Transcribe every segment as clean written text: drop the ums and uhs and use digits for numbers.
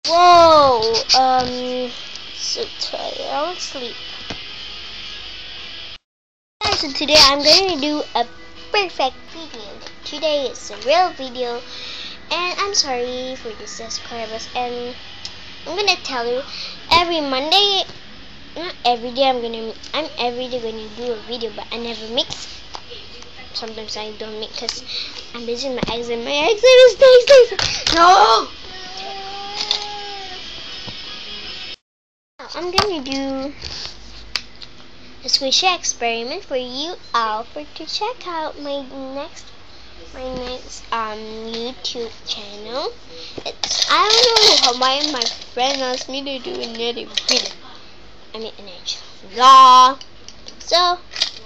Whoa, so tired. I want to sleep. So today I'm going to do a perfect video. Today is a real video, and I'm sorry for the subscribers. And I'm gonna tell you, every Monday, not every day. I'm every day gonna do a video, but I never mix. Sometimes I don't mix because I'm busy with my exam. My exam is next. No. I'm gonna do a squishy experiment for you all to check out my next YouTube channel. I don't know why my friend asked me to do another video. I mean an vlog. So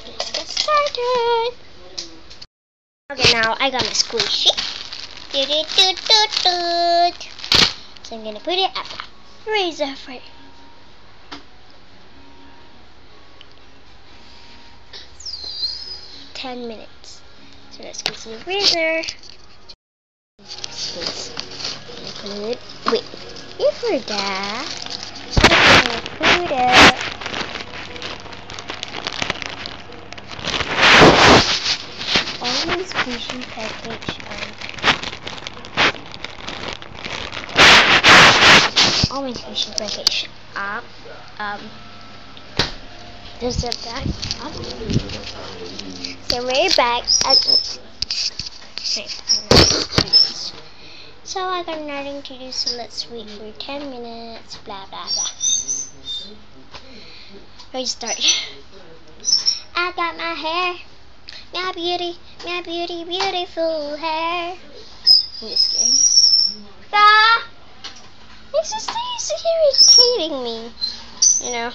let's get started. Okay, now I got my squishy. So I'm gonna put it at the freezer for 10 minutes. So let's go to the freezer. Wait, before that, I'm gonna put it. All my squishy package up. There's a bag up. So we're back at. So I got nothing to do, so let's wait for 10 minutes. Blah blah blah. Let's start. I got my hair, my beautiful hair. I'm just kidding. Ah, this is irritating me. You know.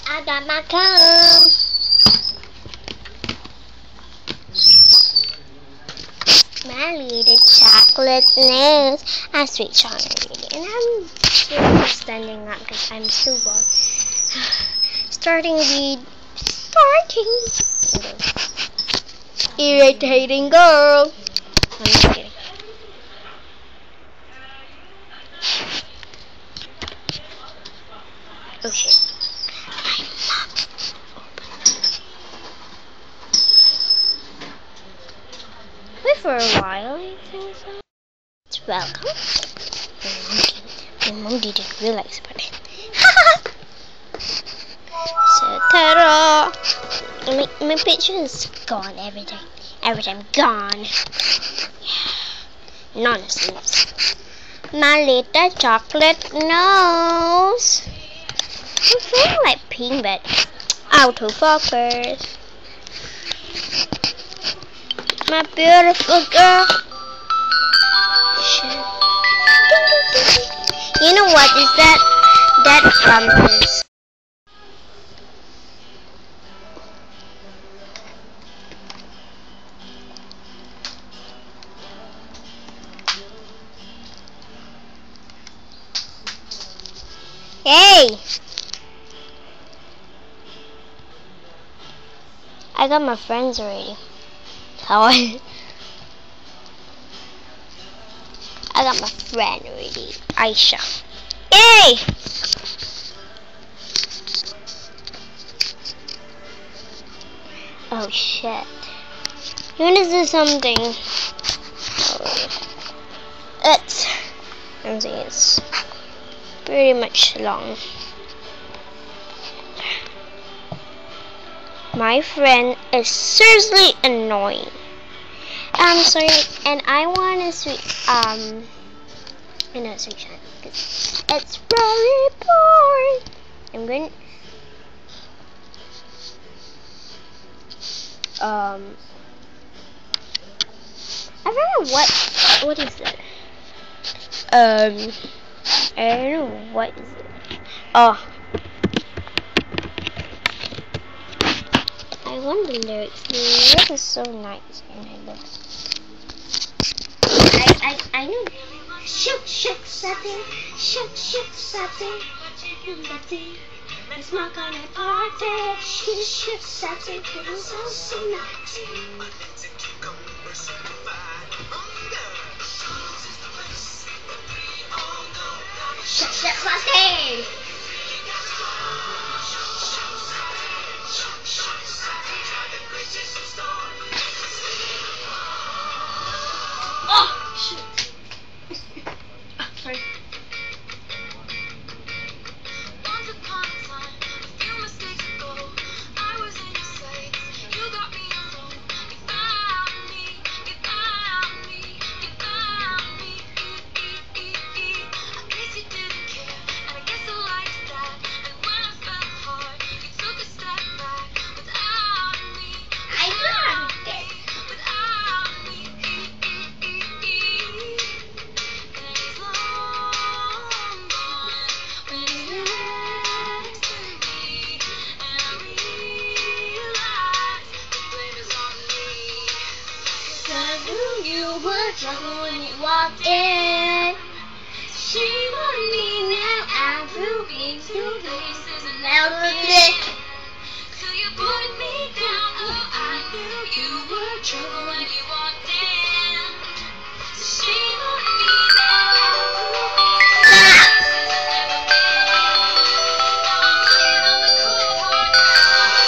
I got my comb. My little chocolate nails. I switch on already, and I'm still standing up because I'm still bored. Starting. Irritating girl. I'm just kidding. Oh shit. Wait for a while, I think so. It's welcome. My mom didn't realize about it. So, ta-da! My picture is gone every time. Every time gone. Yeah. Nonsense. My little chocolate nose. I'm feeling like pink, but autofocus. My beautiful girl. You know what is that? That bumpers. Hey! I got my friends already. How I got my friend already, Aisha. Yay! Oh shit. You wanna do something? It's pretty much long. My friend is seriously annoying. I'm sorry, and I want to switch on because it's very boring. I'm going I don't know what is it. I don't know what is it. Oh, I want the lyrics. The lyrics is so nice, and I love it. I know. Shook something, shook something, something. It's my kind of party. Shook something, it's so nice. Shook something. Oh, shit. Sorry. Once upon a time, a few mistakes ago, I was in your sights. You got me alone. You found me. You found me. You found me. I guess you didn't care, and I guess I liked that. And when I fell hard, you took a step back. Without me, I loved it. Without me. You were trouble when you walked in. Shame on me now. I flew into places and now look it. Till you put me down. Oh, I knew you were trouble when you walked in. So shame on me now. I flew into places I've never been. Now I'm lying on the cold hard ground.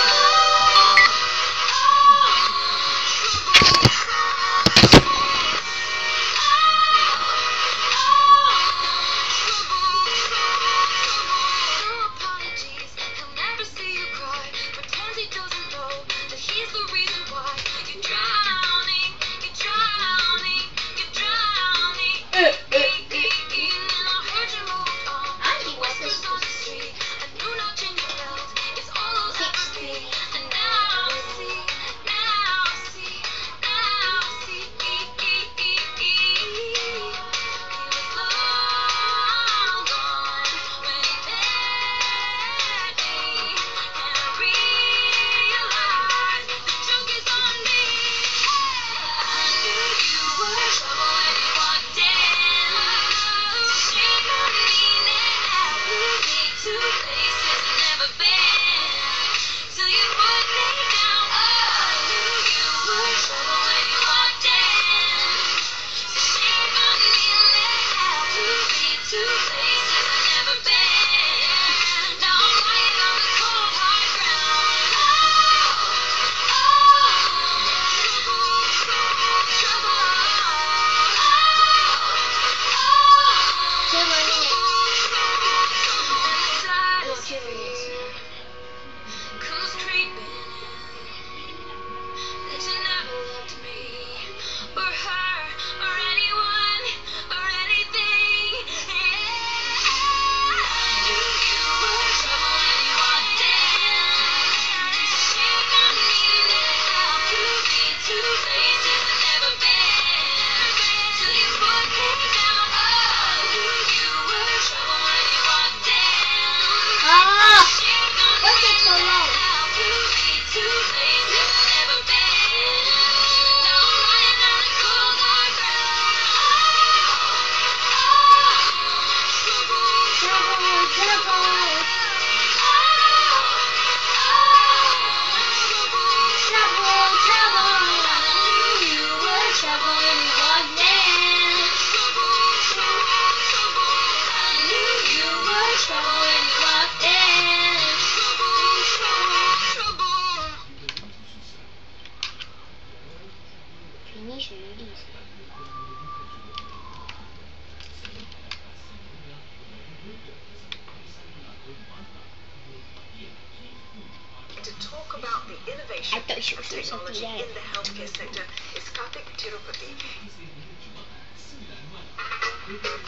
innovation of technology in the healthcare sector is Karthik Tirupati.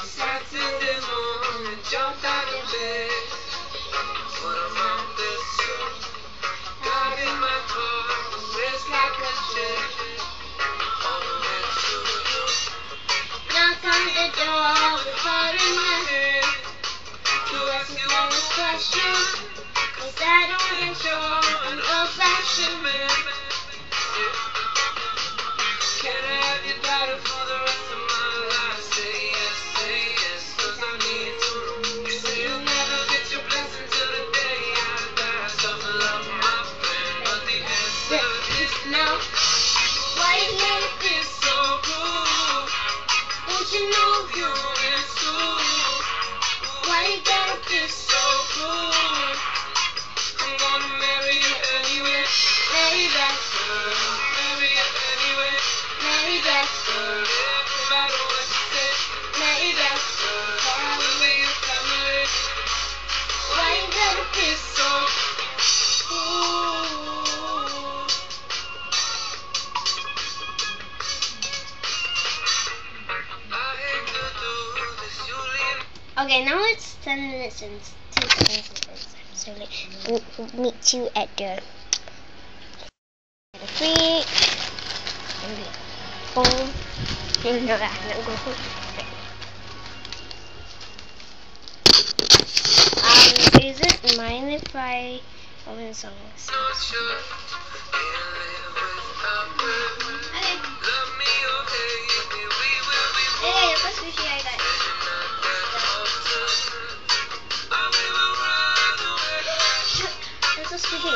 Saturday morning, jumped out of bed. Put on my best suit. Got in my car, raced like a jet. All the way to Okay, now it's 10 minutes and 2 seconds. So we'll meet you at the fridge. Okay. Boom. No, not go. Is it mine if I open songs? Hey, the first sushi I got. That's a sushi.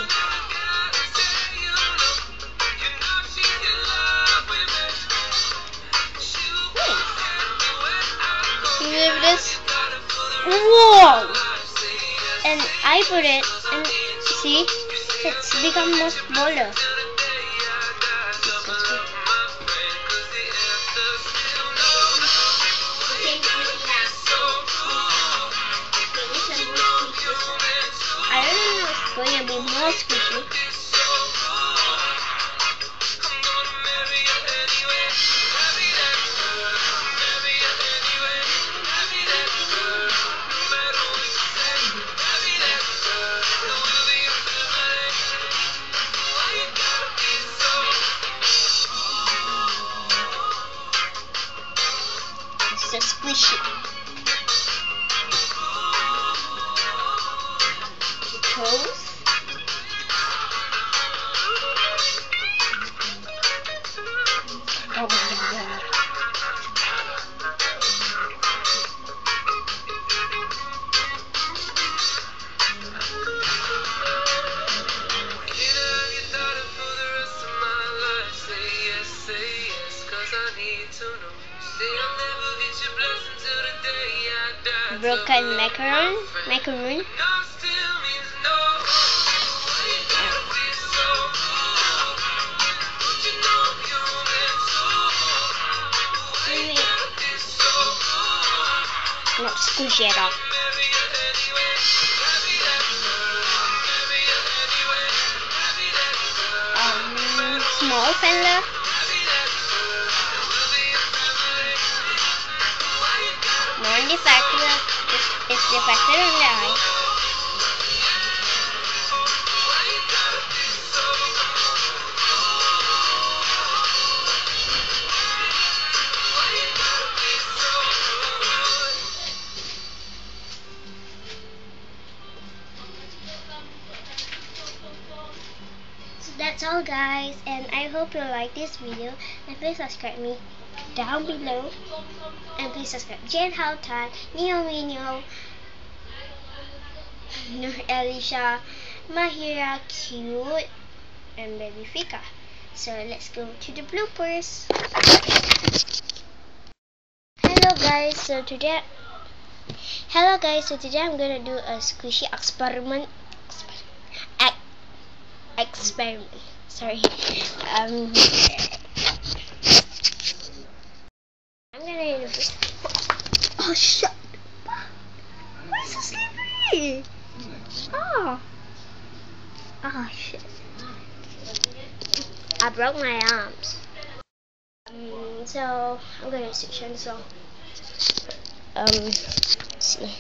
Can you believe this? Whoa! And I put it, and see, it's become more smaller. I don't know if it's going to be more squishy. It's so squishy. Toes. Oh my god. Broken macaroon. Not squishy at all. Small fella. Non-defective. It's defective on the eye. So that's all, guys, and I hope you like this video, and please subscribe me down below, and please subscribe Jen Hao Tan, Neo Mino, Nur Elisha, Mahira Cute, and Baby Fika. So let's go to the bloopers. Hello guys, so today I'm gonna do a squishy experiment. Sorry. I'm gonna do this. Oh shit! Why so slippery? Oh shit! I broke my arms. So I'm gonna switch on. So let's see.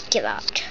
Get out.